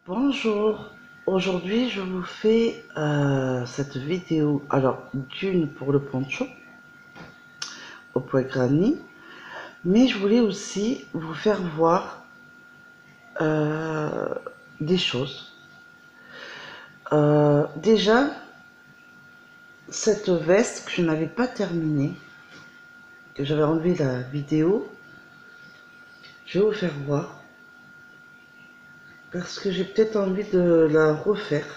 Bonjour, aujourd'hui je vous fais cette vidéo, alors d'une pour le poncho au poids granny, mais je voulais aussi vous faire voir des choses. Déjà, cette veste que je n'avais pas terminée, que j'avais enlevé la vidéo, je vais vous faire voir. Parce que j'ai peut-être envie de la refaire.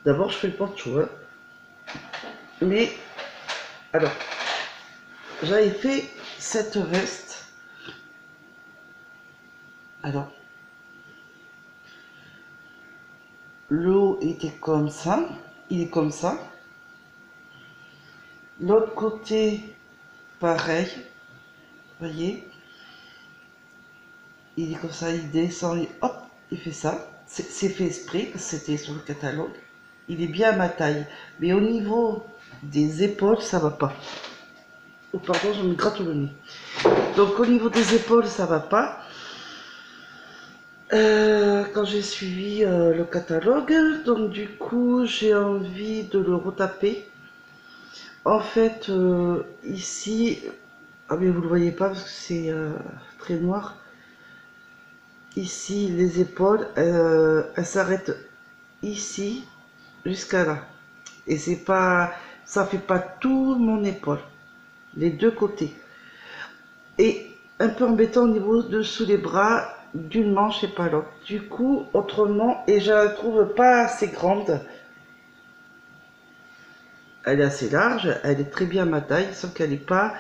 D'abord, je fais le poncho. Hein. Mais, alors, j'avais fait cette veste. Alors, le haut était comme ça. Il est comme ça. L'autre côté, pareil. Vous voyez? Il est comme ça, il descend, hop, il fait ça. C'est fait exprès, parce que c'était sur le catalogue. Il est bien à ma taille. Mais au niveau des épaules, ça va pas. Oh pardon, je me gratte le nez. Donc au niveau des épaules, ça va pas. Quand j'ai suivi le catalogue, donc du coup, j'ai envie de le retaper. En fait, ici, ah mais vous le voyez pas parce que c'est très noir. Ici, les épaules, elles s'arrêtent ici jusqu'à là. Et c'est pas, ça fait pas tout mon épaule, les deux côtés. Et un peu embêtant au niveau dessous les bras, d'une manche et pas l'autre. Du coup, autrement, et je la trouve pas assez grande. Elle est assez large, elle est très bien à ma taille, sauf qu'elle n'est pas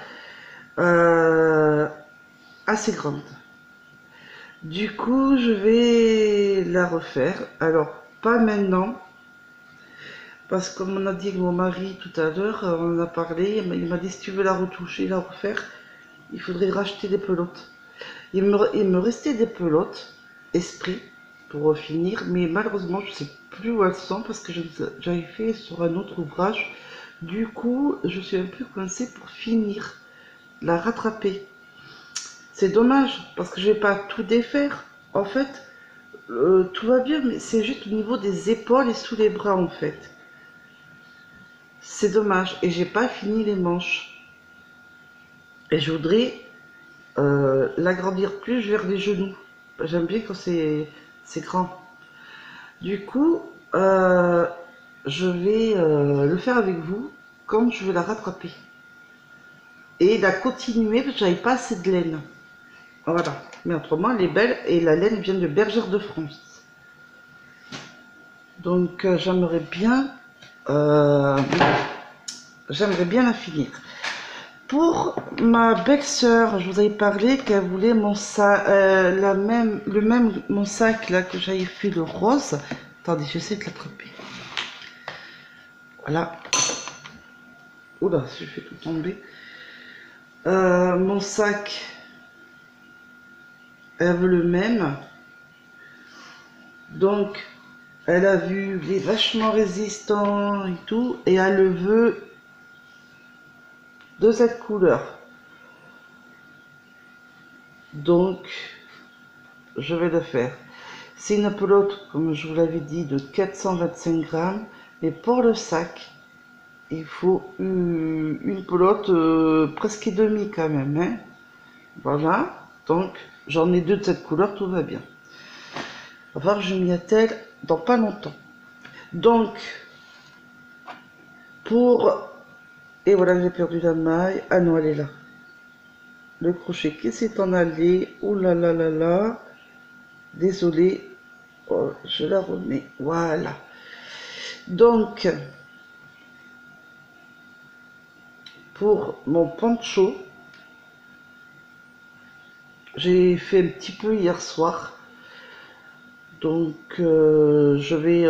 assez grande. Du coup, je vais la refaire. Alors, pas maintenant, parce que comme on a dit avec mon mari tout à l'heure, on en a parlé, il m'a dit si tu veux la retoucher, la refaire, il faudrait racheter des pelotes. Il me restait des pelotes, esprit, pour finir, mais malheureusement, je ne sais plus où elles sont parce que j'avais fait sur un autre ouvrage. Du coup, je suis un peu coincée pour finir, la rattraper. C'est dommage parce que je vais pas tout défaire. En fait, tout va bien, mais c'est juste au niveau des épaules et sous les bras en fait. C'est dommage et j'ai pas fini les manches. Et je voudrais l'agrandir plus vers les genoux. J'aime bien quand c'est grand. Du coup, je vais le faire avec vous quand je vais la rattraper. Et la continuer parce que j'avais pas assez de laine. Voilà. Mais autrement, elle est belle et la laine vient de Bergère de France. Donc euh, j'aimerais bien la finir. Pour ma belle-sœur, je vous avais parlé qu'elle voulait mon sac, mon sac là que j'avais fait le rose. Attendez, j'essaie de l'attraper. Voilà. Oula, je fais tout tomber. Mon sac, elle veut le même. Donc, elle a vu, il est vachement résistant et tout, et elle le veut de cette couleur. Donc, je vais le faire. C'est une pelote, comme je vous l'avais dit, de 425 grammes, mais pour le sac, il faut une pelote presque demi quand même. Hein. Voilà, donc j'en ai deux de cette couleur, tout va bien. On va voir, je m'y attelle dans pas longtemps. Donc, pour... Et voilà, j'ai perdu la maille. Ah non, elle est là. Le crochet qui s'est en allé. Ouh là là là là. Désolé. Oh, je la remets. Voilà. Donc, pour mon poncho, j'ai fait un petit peu hier soir. Donc, je vais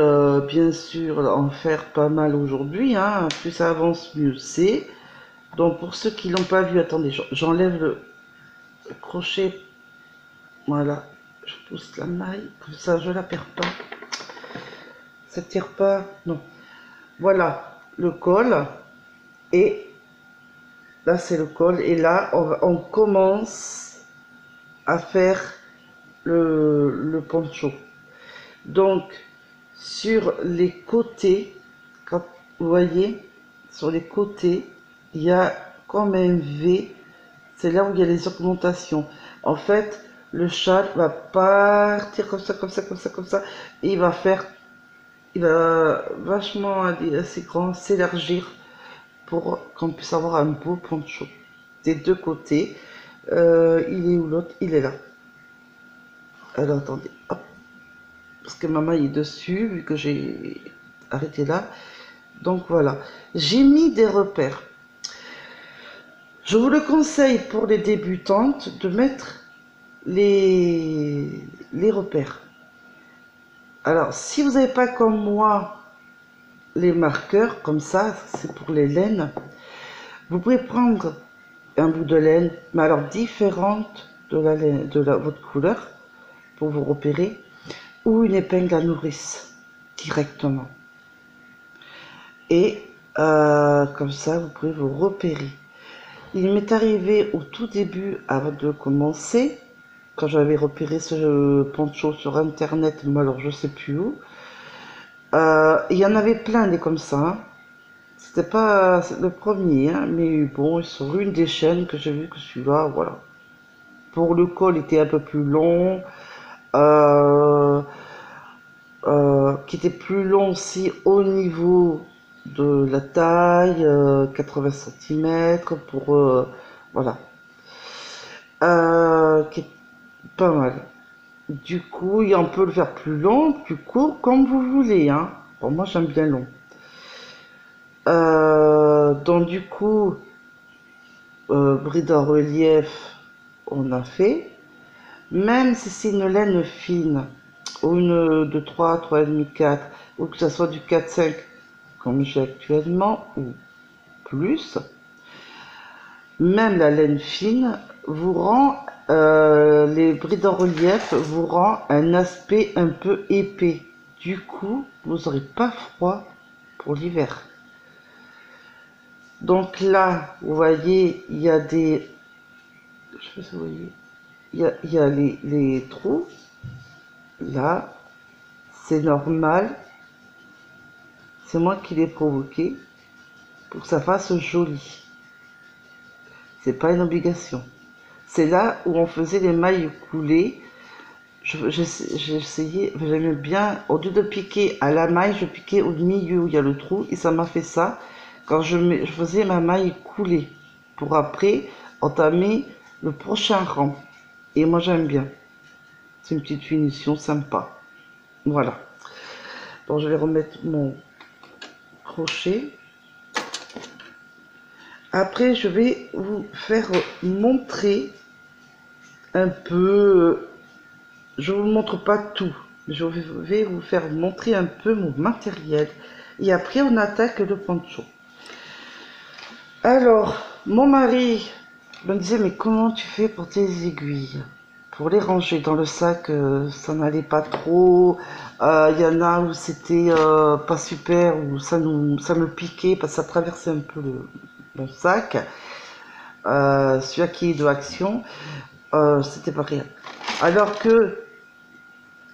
bien sûr en faire pas mal aujourd'hui. Hein. Plus ça avance, mieux c'est. Donc, pour ceux qui l'ont pas vu, attendez, j'enlève le crochet. Voilà. Je pousse la maille. Comme ça, je la perds pas. ça tire pas, non. Voilà le col, et là c'est le col, et là on commence à faire le poncho. Donc sur les côtés, quand vous voyez, sur les côtés, il y a comme un V, c'est là où il y a les augmentations. En fait, le châle va partir comme ça, comme ça, comme ça, comme ça, et il va vachement aller assez grand, s'élargir pour qu'on puisse avoir un beau poncho. Des deux côtés, il est où l'autre? Il est là. Alors attendez, hop, parce que ma maille est dessus, vu que j'ai arrêté là. Donc voilà, j'ai mis des repères. Je vous le conseille pour les débutantes de mettre les repères. Alors, si vous n'avez pas comme moi les marqueurs, comme ça, c'est pour les laines, vous pouvez prendre un bout de laine, mais alors différente de la laine, votre couleur, pour vous repérer, ou une épingle à nourrice, directement. Et comme ça, vous pouvez vous repérer. Il m'est arrivé au tout début, avant de commencer, quand j'avais repéré ce poncho sur internet, mais alors je sais plus où, il y en avait plein des comme ça, hein. C'était pas le premier, hein, mais bon, sur une des chaînes que j'ai vu que celui-là, voilà. Pour le col, il était un peu plus long, euh, qui était plus long aussi au niveau de la taille, 80 cm pour, voilà, qui est pas mal. Du coup, on peut le faire plus long, plus court, comme vous voulez, hein. Bon, moi, j'aime bien long. Donc, du coup, bride en relief, on a fait. Même si c'est une laine fine, ou une de 3, 3,5, 4, ou que ce soit du 4, 5, comme j'ai actuellement, ou plus, même la laine fine vous rend, les brides en relief vous rend un aspect un peu épais. Du coup, vous n'aurez pas froid pour l'hiver. Donc là, vous voyez, il y a des, je sais pas si vous voyez, il y a les trous. Là, c'est normal. C'est moi qui l'ai provoqué pour que ça fasse joli. C'est pas une obligation. C'est là où on faisait les mailles coulées. J'ai essayé, j'aimais bien, au lieu de piquer à la maille, je piquais au milieu où il y a le trou, et ça m'a fait ça quand je faisais ma maille coulée pour après entamer le prochain rang. Et moi j'aime bien. C'est une petite finition sympa. Voilà. Donc je vais remettre mon crochet. Après je vais vous faire montrer un peu. Je ne vous montre pas tout. Je vais vous faire montrer un peu mon matériel. Et après, on attaque le poncho. Alors, mon mari me disait, mais comment tu fais pour tes aiguilles? Pour les ranger dans le sac, ça n'allait pas trop. Il y en a où c'était pas super, où ça me piquait, parce que ça traversait un peu mon sac. Celui qui est de Action, c'était pas rien. Alors que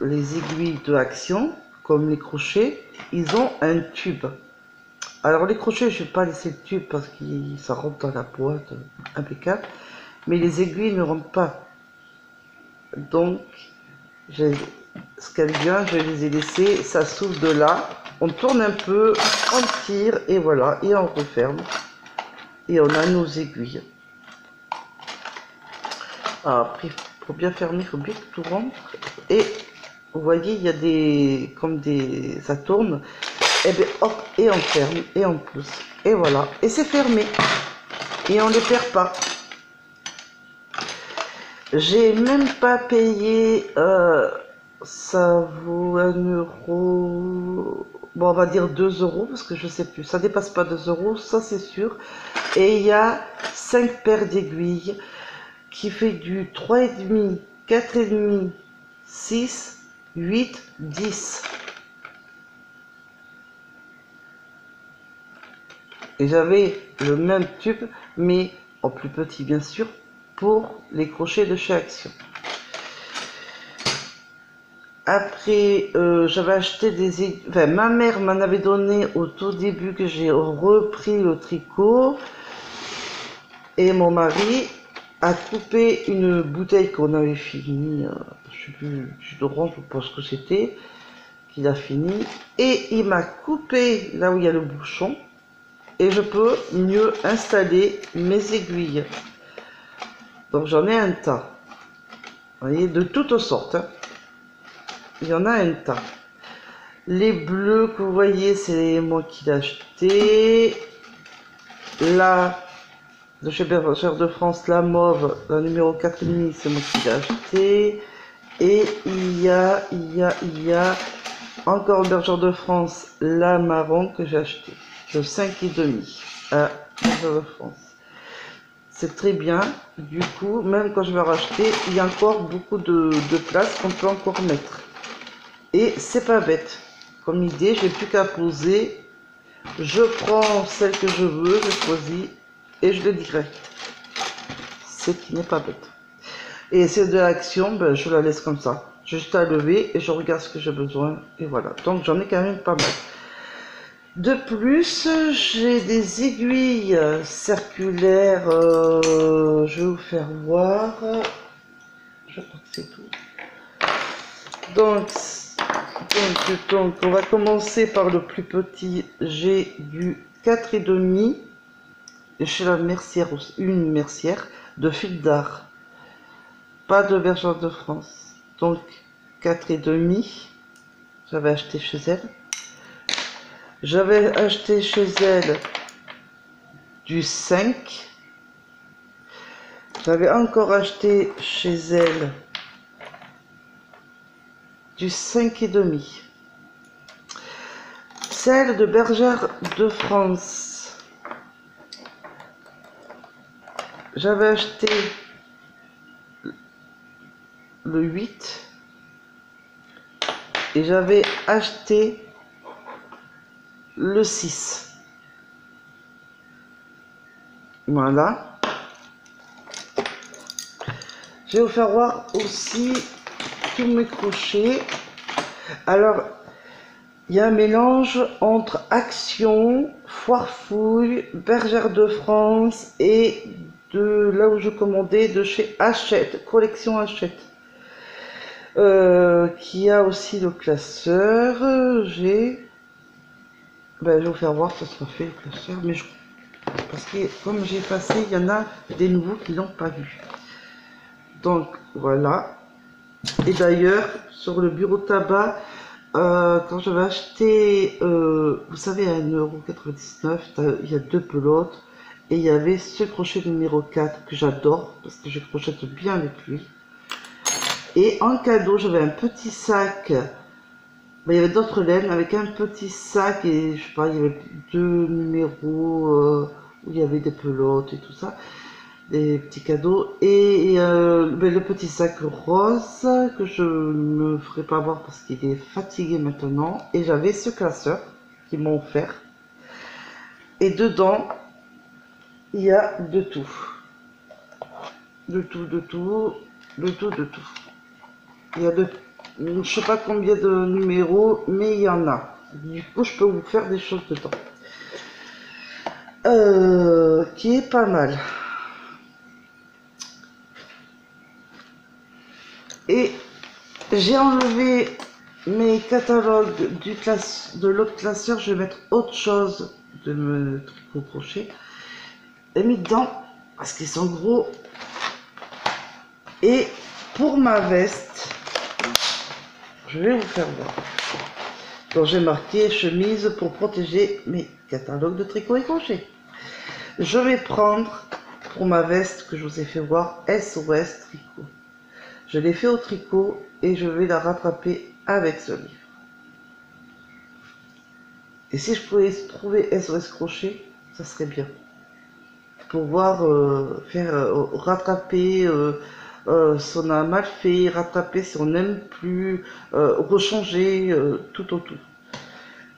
les aiguilles de Action, comme les crochets, ils ont un tube. Alors les crochets, je ne vais pas laisser le tube parce que ça rentre dans la boîte, impeccable. Mais les aiguilles ne rentrent pas. Donc, ce qu'elle vient, je les ai laissées, ça s'ouvre de là. On tourne un peu, on tire et voilà, et on referme. Et on a nos aiguilles. Alors, après, pour bien fermer, il faut bien que tout rentre. Et vous voyez, il y a des, comme des, ça tourne, et bien hop, et on ferme, et on pousse, et voilà, et c'est fermé, et on ne les perd pas. J'ai même pas payé, ça vaut 1 euro, bon on va dire 2 euros, parce que je sais plus, ça dépasse pas 2 euros, ça c'est sûr, et il y a 5 paires d'aiguilles, qui fait du 3,5, 4,5, 6, 8, 10. Et j'avais le même tube, mais en plus petit bien sûr, pour les crochets de chez Action. Après, j'avais acheté des aiguilles, enfin ma mère m'en avait donné au tout début que j'ai repris le tricot. Et mon mari a coupé une bouteille qu'on avait fini, je sais plus, jus d'orange, je pense que c'était, qu'il a fini. Et il m'a coupé là où il y a le bouchon. Et je peux mieux installer mes aiguilles. Donc j'en ai un tas. Vous voyez, de toutes sortes. Hein. Il y en a un tas. Les bleus que vous voyez, c'est moi qui l'ai acheté. Là, de chez Bergère de France, la mauve, la numéro 4,5, c'est moi qui l'ai acheté. Et il y a encore Bergère de France, la marron que j'ai acheté. Le 5,5 à Bergère de France. C'est très bien. Du coup, même quand je vais racheter, il y a encore beaucoup de place qu'on peut encore mettre. Et c'est pas bête. Comme idée, j'ai plus qu'à poser. Je prends celle que je veux, je choisis et je le dirai. C'est qui n'est pas bête. Et celle de l'action, ben, je la laisse comme ça. Juste à lever et je regarde ce que j'ai besoin. Et voilà. Donc j'en ai quand même pas mal. De plus, j'ai des aiguilles circulaires. Je vais vous faire voir. Je crois que c'est tout. Donc, on va commencer par le plus petit. J'ai du 4,5 chez la mercière, une mercière de fil d'art. Pas de Bergère de France. Donc, 4,5. J'avais acheté chez elle. J'avais acheté chez elle du 5. J'avais encore acheté chez elle du 5,5. Celle de Bergère de France. J'avais acheté le 8. Et j'avais acheté le 6. Voilà. Je vais vous faire voir aussi tous mes crochets. Alors, il y a un mélange entre Action, Foirefouille, Bergère de France et de là où je commandais de chez Hachette, collection Hachette. Qui a aussi le classeur. Je vais vous faire voir ce sera fait le classeur, mais parce que comme j'ai passé, il y en a des nouveaux qui l'ont pas vu. Donc voilà. Et d'ailleurs, sur le bureau tabac, quand j'avais acheté, vous savez, à 1,99 €, il y a 2 pelotes. Et il y avait ce crochet numéro 4 que j'adore, parce que je crochette bien avec lui. Et en cadeau, j'avais un petit sac. Il y avait d'autres laines avec un petit sac et je sais pas, il y avait 2 numéros où il y avait des pelotes et tout ça, des petits cadeaux. Et le petit sac rose que je ne me ferai pas voir parce qu'il est fatigué maintenant. Et j'avais ce classeur qu'ils m'ont offert. Et dedans, il y a de tout. De tout. Il y a je sais pas combien de numéros, mais il y en a. Du coup, je peux vous faire des choses dedans. Qui est pas mal. Et j'ai enlevé mes catalogues de l'autre classeur. Je vais mettre autre chose de me tricot crochet. Et mis dedans, parce qu'ils sont gros. Et pour ma veste, je vais vous faire voir. Donc j'ai marqué chemise pour protéger mes catalogues de tricot et crochet. Je vais prendre pour ma veste que je vous ai fait voir SOS tricot. Je l'ai fait au tricot et je vais la rattraper avec ce livre. Et si je pouvais trouver SOS crochet, ça serait bien. Pouvoir rattraper si on a mal fait, rattraper si on n'aime plus, rechanger tout au tout.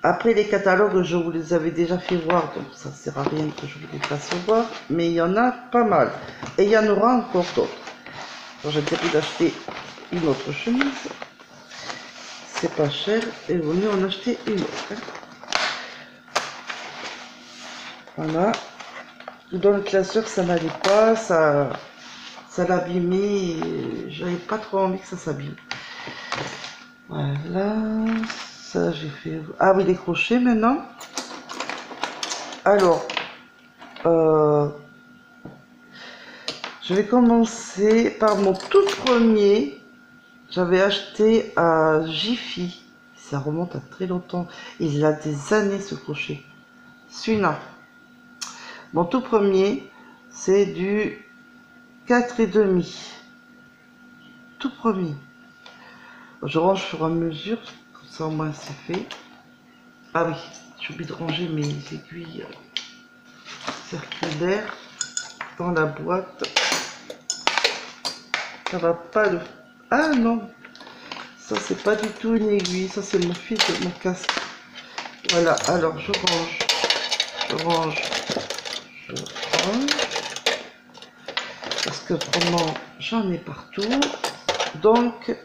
Après les catalogues, je vous les avais déjà fait voir, donc ça ne sert à rien que je vous les fasse voir, mais il y en a pas mal. Et il y en aura encore d'autres. J'ai prévu d'acheter une autre chemise. C'est pas cher, et vaut mieux en acheter une autre. Voilà. Dans le classeur, ça n'allait pas, ça l'abîmait, j'avais pas trop envie que ça s'abîme. Voilà, ça j'ai fait... Ah oui, les crochets maintenant. Alors, je vais commencer par mon tout premier. J'avais acheté à Jiffy. Ça remonte à très longtemps. Il a des années ce crochet. Celui-là. Mon tout premier, c'est du 4,5. Tout premier. Je range au fur et à mesure, comme ça au moins c'est fait. Ah oui, j'ai oublié de ranger mes aiguilles circulaires dans la boîte. Ça va pas le... Ah non, ça c'est pas du tout une aiguille, ça c'est mon fil de mon casque. Voilà, alors je range, je range, je range. Parce que vraiment j'en ai partout. Donc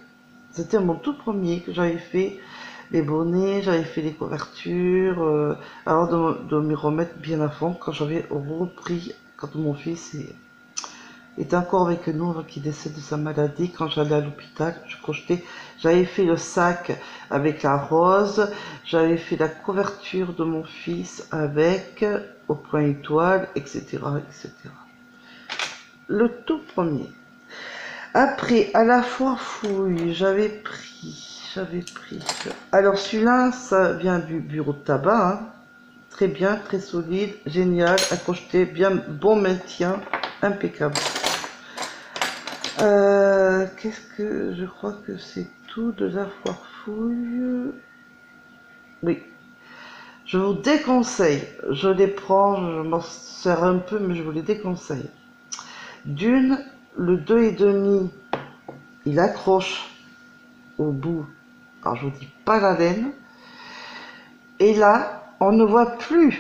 c'était mon tout premier que j'avais fait. Les bonnets, j'avais fait les couvertures, avant de me remettre bien à fond quand j'avais repris, quand mon fils était encore avec nous avant qu'il décède de sa maladie, quand j'allais à l'hôpital, je crochetais, j'avais fait le sac avec la rose, j'avais fait la couverture de mon fils avec au point étoile, etc., etc. Le tout premier. Après, à la foire fouille, j'avais pris. Alors celui-là, ça vient du bureau de tabac. Hein. Très bien, très solide, génial, à crocheter, bien, bon maintien, impeccable. Qu'est-ce que... Je crois que c'est tout de la foire fouille. Oui. Je vous déconseille. Je les prends, je m'en sers un peu, mais je vous les déconseille. D'une, le 2,5, il accroche au bout. Alors je vous dis pas la laine. Et là, on ne voit plus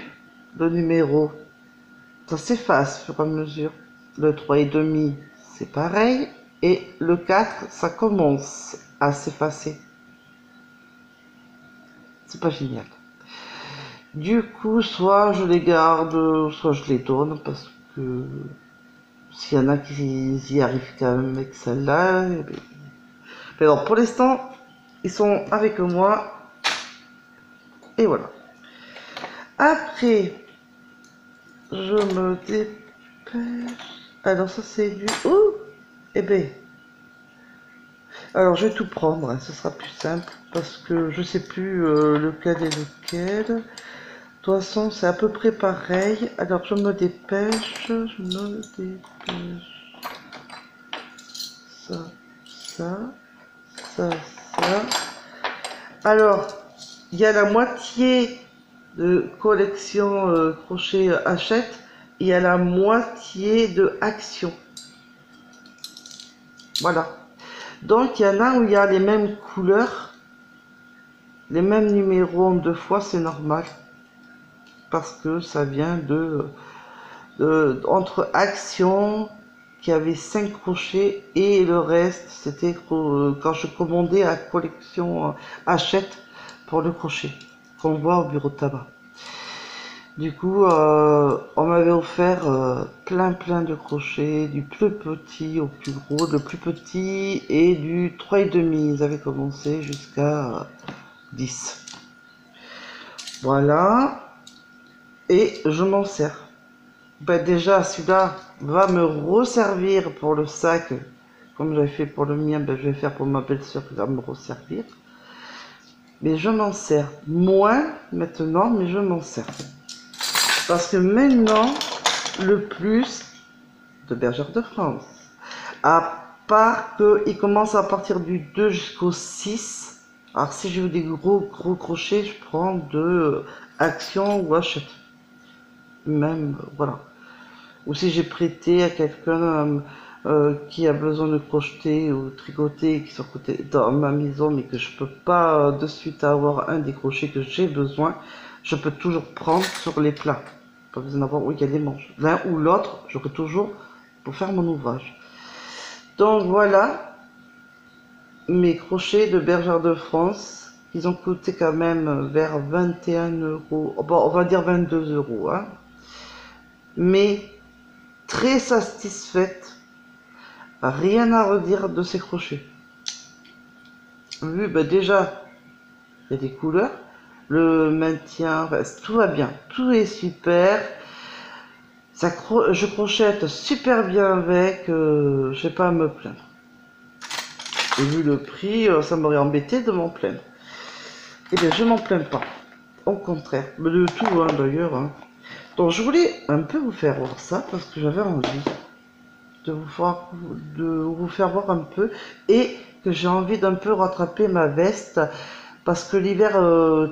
le numéro. Ça s'efface au fur et à mesure. Le 3,5, c'est pareil. Et le 4, ça commence à s'effacer. C'est pas génial. Du coup, soit je les garde, soit je les donne parce que s'il y en a qui y arrivent quand même avec celle-là. Mais alors, pour l'instant, ils sont avec moi. Et voilà. Après, je me dépêche. Alors ça c'est du... Oh, eh ben. Alors je vais tout prendre, hein, ce sera plus simple. Parce que je sais plus lequel est lequel. De toute façon c'est à peu près pareil. Alors je me dépêche. Ça, ça, ça, ça. Alors, il y a la moitié de collection crochet Hachette, il y a la moitié de Action. Voilà. Donc il y en a où il y a les mêmes couleurs, les mêmes numéros en 2 fois, c'est normal. Parce que ça vient entre Action, qui avait 5 crochets, et le reste, c'était quand je commandais à collection Hachette pour le crochet, qu'on voit au bureau de tabac. Du coup, on m'avait offert plein de crochets, du plus petit au plus gros, le plus petit et du 3,5. Ils avaient commencé jusqu'à 10. Voilà. Et je m'en sers. Ben déjà, celui-là va me resservir pour le sac. Comme j'avais fait pour le mien, ben je vais faire pour ma belle-sœur qui va me resservir. Mais je m'en sers moins maintenant, mais je m'en sers. Parce que maintenant, le plus de Bergère de France, à part qu'il commence à partir du 2 jusqu'au 6, alors si je veux des gros crochets, je prends de Action ou Hachette. Même, voilà. Ou si j'ai prêté à quelqu'un qui a besoin de crocheter ou tricoter, qui sont dans ma maison, mais que je peux pas de suite avoir un des crochets que j'ai besoin, je peux toujours prendre sur les plats. Pas besoin d'avoir où il y a les manches. L'un ou l'autre, j'aurai toujours pour faire mon ouvrage. Donc voilà mes crochets de Bergère de France. Ils ont coûté quand même vers 21 euros. Bon, on va dire 22 euros. Hein. Mais très satisfaite. Rien à redire de ces crochets. Vu, ben déjà, il y a des couleurs. Le maintien, enfin, tout va bien. Tout est super. Je crochette super bien avec. Je n'ai pas à me plaindre. Et vu le prix, ça m'aurait embêté de m'en plaindre. Eh bien, je m'en plains pas. Au contraire. Mais de tout, hein, d'ailleurs. Hein. Donc, je voulais un peu vous faire voir ça parce que j'avais envie de vous faire voir un peu et que j'ai envie d'un peu rattraper ma veste parce que l'hiver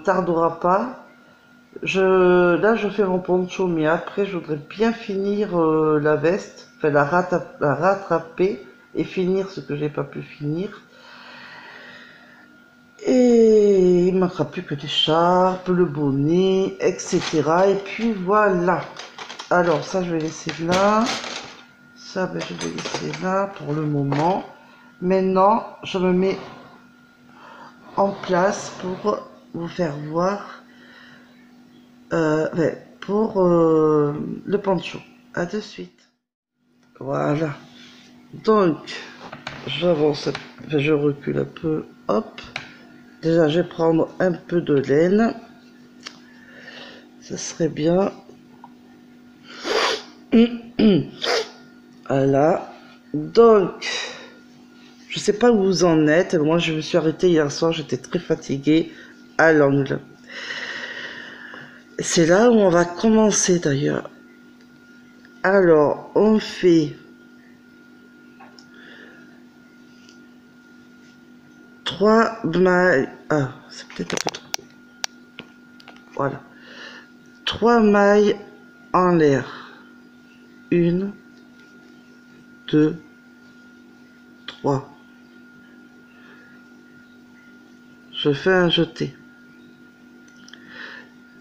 tardera pas. Là, je fais mon poncho, mais après, je voudrais bien finir la veste, enfin la rattraper et finir ce que j'ai pas pu finir. Et il ne manquera plus que l'écharpe, le bonnet, etc. Et puis voilà. Alors ça, je vais laisser là. Ça, ben, je vais laisser là pour le moment. Maintenant, je me mets en place pour vous faire voir pour le poncho. À de suite. Voilà. Donc, j'avance, enfin, je recule un peu. Hop. Déjà, je vais prendre un peu de laine. Ça serait bien. Voilà. Donc, je sais pas où vous en êtes. Moi, je me suis arrêtée hier soir. J'étais très fatiguée à l'angle. C'est là où on va commencer d'ailleurs. Alors, on fait 3 mailles. Ah, c'est peut-être un peu trop. Voilà. 3 mailles en l'air. 1, 2, 3. Je fais un jeté.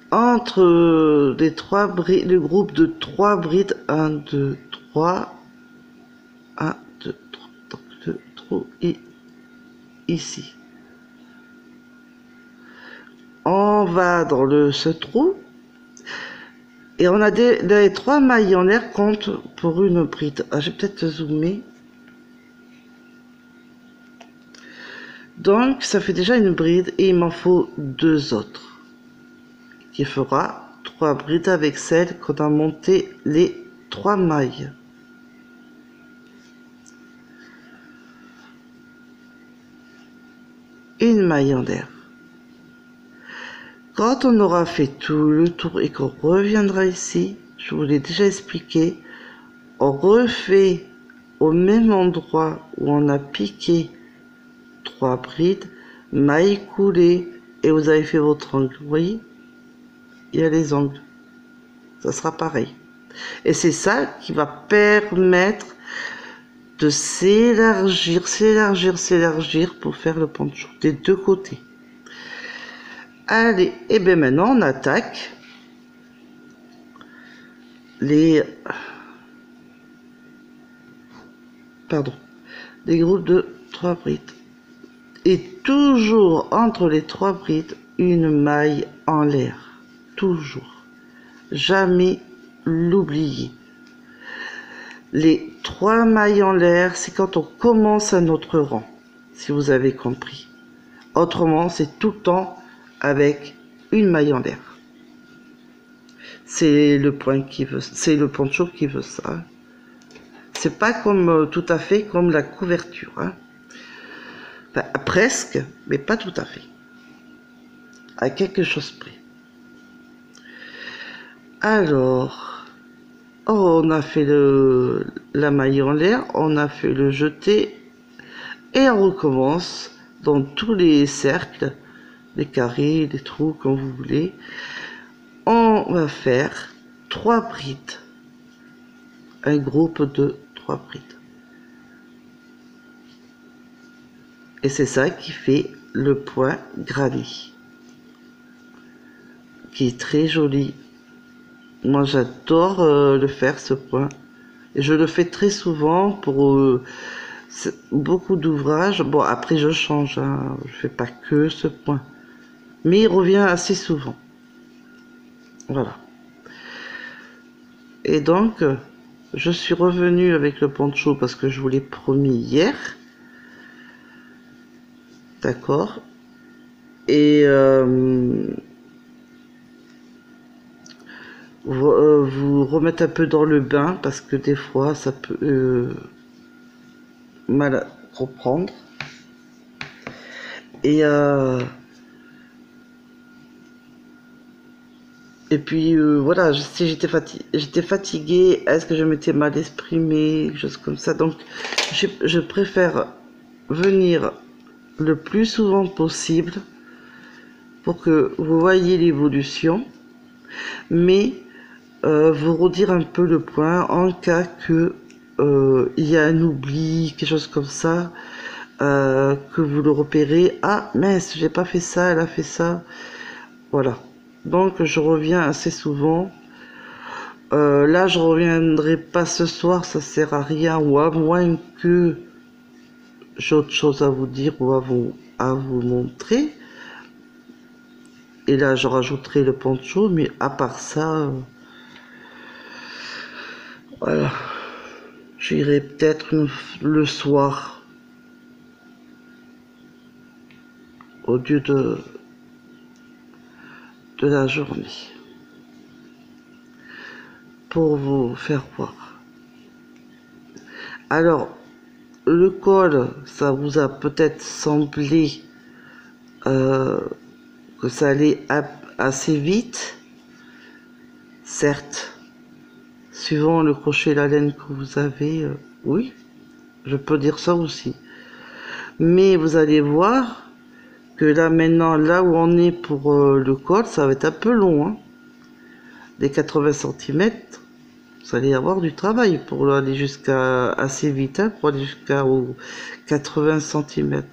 Entre les 3 brides, le groupe de 3 brides, 1, 2, 3. 1, 2, 3. Donc, 2, 3 et ici. On va dans ce trou. Et on a les 3 mailles en l'air comptent pour une bride. Ah, je vais peut-être zoomer. Donc, ça fait déjà une bride et il m'en faut 2 autres. Qui fera 3 brides avec celle qu'on a monté les 3 mailles. Une maille en l'air. Quand on aura fait tout le tour et qu'on reviendra ici, je vous l'ai déjà expliqué, on refait au même endroit où on a piqué 3 brides, maille coulée, et vous avez fait votre angle. Vous voyez, il y a les angles. Ça sera pareil. Et c'est ça qui va permettre de s'élargir, s'élargir, s'élargir pour faire le poncho des 2 côtés. Allez, et bien maintenant on attaque les groupes de 3 brides. Et toujours entre les 3 brides, une maille en l'air. Toujours. Jamais l'oublier. Les 3 mailles en l'air, c'est quand on commence un autre rang, si vous avez compris. Autrement, c'est tout le temps avec une maille en l'air. C'est le point qui veut, c'est le poncho qui veut ça. C'est pas comme tout à fait comme la couverture. Hein. Enfin, presque, mais pas tout à fait. À quelque chose près. Alors, on a fait la maille en l'air, on a fait le jeté, et on recommence dans tous les cercles, les carrés, les trous, comme vous voulez. On va faire 3 brides. Un groupe de 3 brides. Et c'est ça qui fait le point granny, qui est très joli. Moi j'adore le faire, ce point. Et je le fais très souvent pour beaucoup d'ouvrages. Bon, après je change, hein. Je fais pas que ce point. Mais il revient assez souvent. Voilà. Et donc, je suis revenue avec le poncho parce que je vous l'ai promis hier. D'accord. Et vous remettre un peu dans le bain parce que des fois ça peut mal reprendre. Et puis voilà, si j'étais fatiguée, est-ce que je m'étais mal exprimée, quelque chose comme ça. Donc je préfère venir le plus souvent possible pour que vous voyez l'évolution, mais vous redire un peu le point en cas que il y a un oubli, quelque chose comme ça, que vous le repérez. Ah mince, j'ai pas fait ça, elle a fait ça. Voilà. Donc je reviens assez souvent. Là, je reviendrai pas ce soir, ça sert à rien, ou à moins que j'ai autre chose à vous dire ou à vous montrer. Et là, je rajouterai le poncho, mais à part ça, voilà. J'irai peut-être le soir au lieu de la journée pour vous faire voir. Alors, le col, ça vous a peut-être semblé que ça allait assez vite, certes, suivant le crochet et la laine que vous avez, oui, je peux dire ça aussi. Mais vous allez voir que là maintenant, là où on est pour le col, ça va être un peu long, hein. Des 80 cm, vous allez avoir du travail pour aller jusqu'à assez vite, hein, pour aller jusqu'aux 80 cm.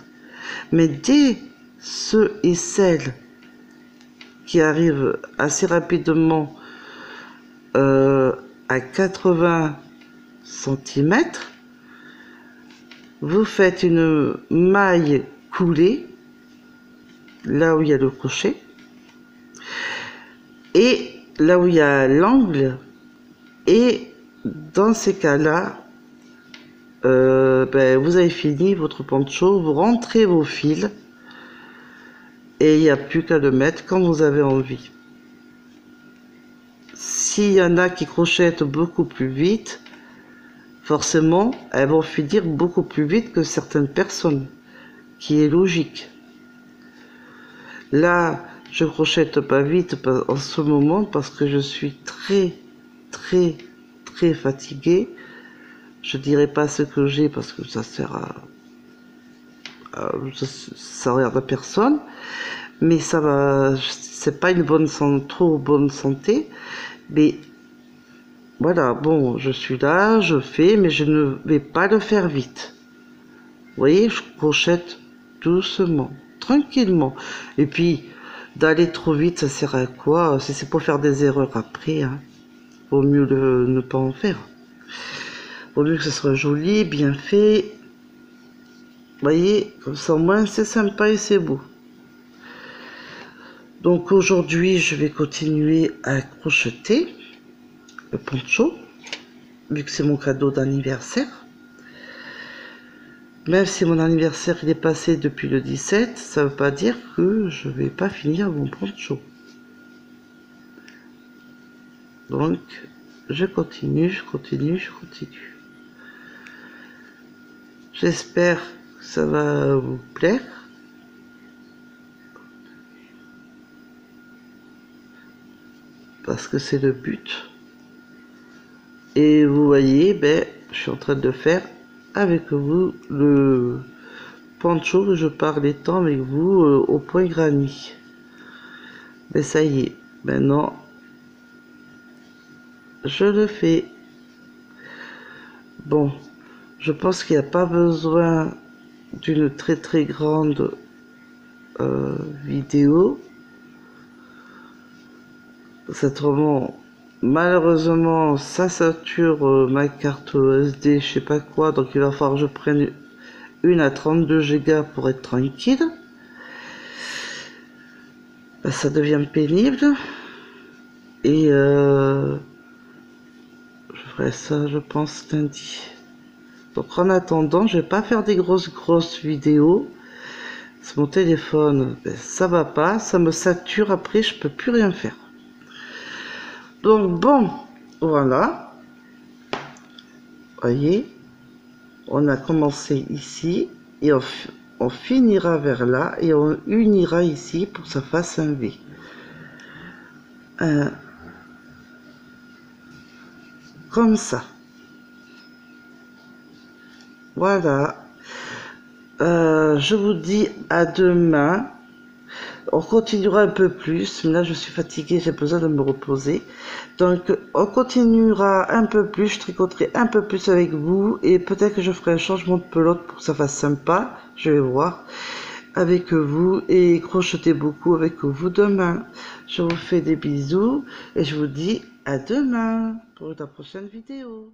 Mais dès ceux et celles qui arrivent assez rapidement à 80 cm, vous faites une maille coulée, là où il y a le crochet, et là où il y a l'angle, et dans ces cas-là, vous avez fini votre poncho, vous rentrez vos fils, et il n'y a plus qu'à le mettre quand vous avez envie. S'il y en a qui crochettent beaucoup plus vite, forcément, elles vont finir beaucoup plus vite que certaines personnes, qui est logique. Là, je crochette pas vite en ce moment parce que je suis très fatiguée. Je dirais pas ce que j'ai parce que ça sert ça regarde à personne, mais ça va, c'est pas une bonne santé, trop bonne santé, mais voilà, bon, je suis là, je fais, mais je ne vais pas le faire vite. Vous voyez, je crochette doucement, tranquillement. Et puis, d'aller trop vite, ça sert à quoi? Si c'est pour faire des erreurs après, hein, vaut mieux ne pas en faire. Vaut mieux que ce soit joli, bien fait. Vous voyez, comme ça au moins c'est sympa et c'est beau. Donc aujourd'hui, je vais continuer à crocheter le poncho, vu que c'est mon cadeau d'anniversaire. Même si mon anniversaire il est passé depuis le 17, ça veut pas dire que je vais pas finir mon poncho. Donc, je continue. J'espère que ça va vous plaire. Parce que c'est le but. Et vous voyez, je suis en train de faire avec vous le poncho que je parlais tant avec vous au point granny. Mais ça y est, maintenant, je le fais. Bon, je pense qu'il n'y a pas besoin d'une très très grande vidéo. Malheureusement, ça sature ma carte SD, je sais pas quoi, donc il va falloir que je prenne une à 32 Go pour être tranquille. Ça devient pénible. Et je ferai ça, je pense, lundi. Donc en attendant, je vais pas faire des grosses vidéos. C'est mon téléphone, ben, ça va pas, ça me sature, après je peux plus rien faire. Donc bon, voilà. Voyez, on a commencé ici et on finira vers là et on unira ici pour que ça fasse un V. Comme ça. Voilà. Je vous dis à demain. On continuera un peu plus, mais là je suis fatiguée, j'ai besoin de me reposer. Donc on continuera un peu plus, je tricoterai un peu plus avec vous et peut-être que je ferai un changement de pelote pour que ça fasse sympa, je vais voir avec vous et crochetez beaucoup avec vous demain. Je vous fais des bisous et je vous dis à demain pour la prochaine vidéo.